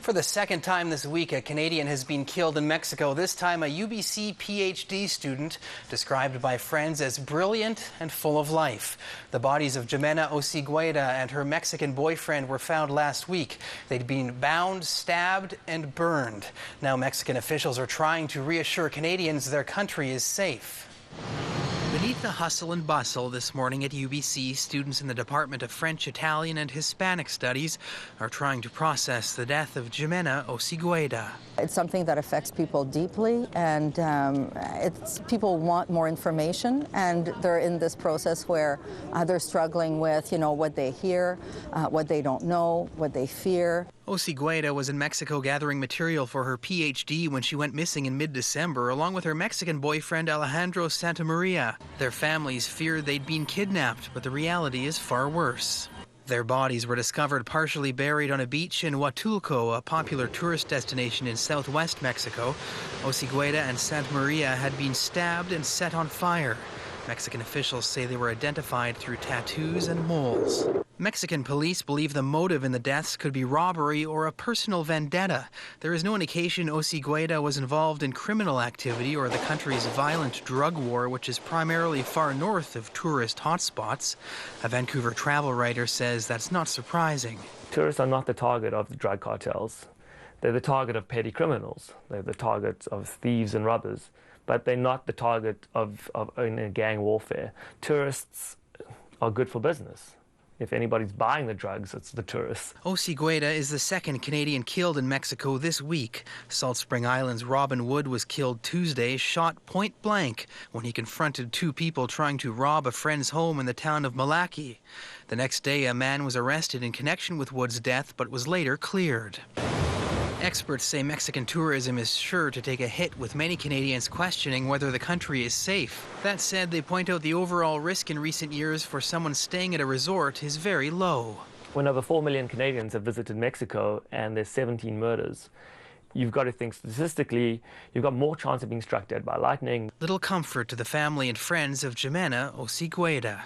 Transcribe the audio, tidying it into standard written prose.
For the second time this week, a Canadian has been killed in Mexico, this time a UBC PhD student described by friends as brilliant and full of life. The bodies of Ximena Osegueda and her Mexican boyfriend were found last week. They'd been bound, stabbed and burned. Now Mexican officials are trying to reassure Canadians their country is safe. Beneath the hustle and bustle this morning at UBC, students in the Department of French, Italian and Hispanic Studies are trying to process the death of Ximena Osegueda. It's something that affects people deeply, and people want more information, and they're in this process where they're struggling with, what they hear, what they don't know, what they fear. Osegueda was in Mexico gathering material for her PhD when she went missing in mid-December, along with her Mexican boyfriend Alejandro Santamaria. Their families feared they'd been kidnapped, but the reality is far worse. Their bodies were discovered partially buried on a beach in Huatulco, a popular tourist destination in southwest Mexico. Osegueda and Santamaria had been stabbed and set on fire. Mexican officials say they were identified through tattoos and moles. Mexican police believe the motive in the deaths could be robbery or a personal vendetta. There is no indication Osegueda was involved in criminal activity or the country's violent drug war, which is primarily far north of tourist hotspots. A Vancouver travel writer says that's not surprising. Tourists are not the target of the drug cartels. They're the target of petty criminals. They're the target of thieves and robbers. But they're not the target of gang warfare. Tourists are good for business. If anybody's buying the drugs, it's the tourists. Osegueda is the second Canadian killed in Mexico this week. Salt Spring Island's Robin Wood was killed Tuesday, shot point blank, when he confronted two people trying to rob a friend's home in the town of Malaki. The next day, a man was arrested in connection with Wood's death, but was later cleared. Experts say Mexican tourism is sure to take a hit, with many Canadians questioning whether the country is safe. That said, they point out the overall risk in recent years for someone staying at a resort is very low. When over 4 million Canadians have visited Mexico and there's 17 murders, you've got to think statistically, you've got more chance of being struck dead by lightning. Little comfort to the family and friends of Ximena Osegueda.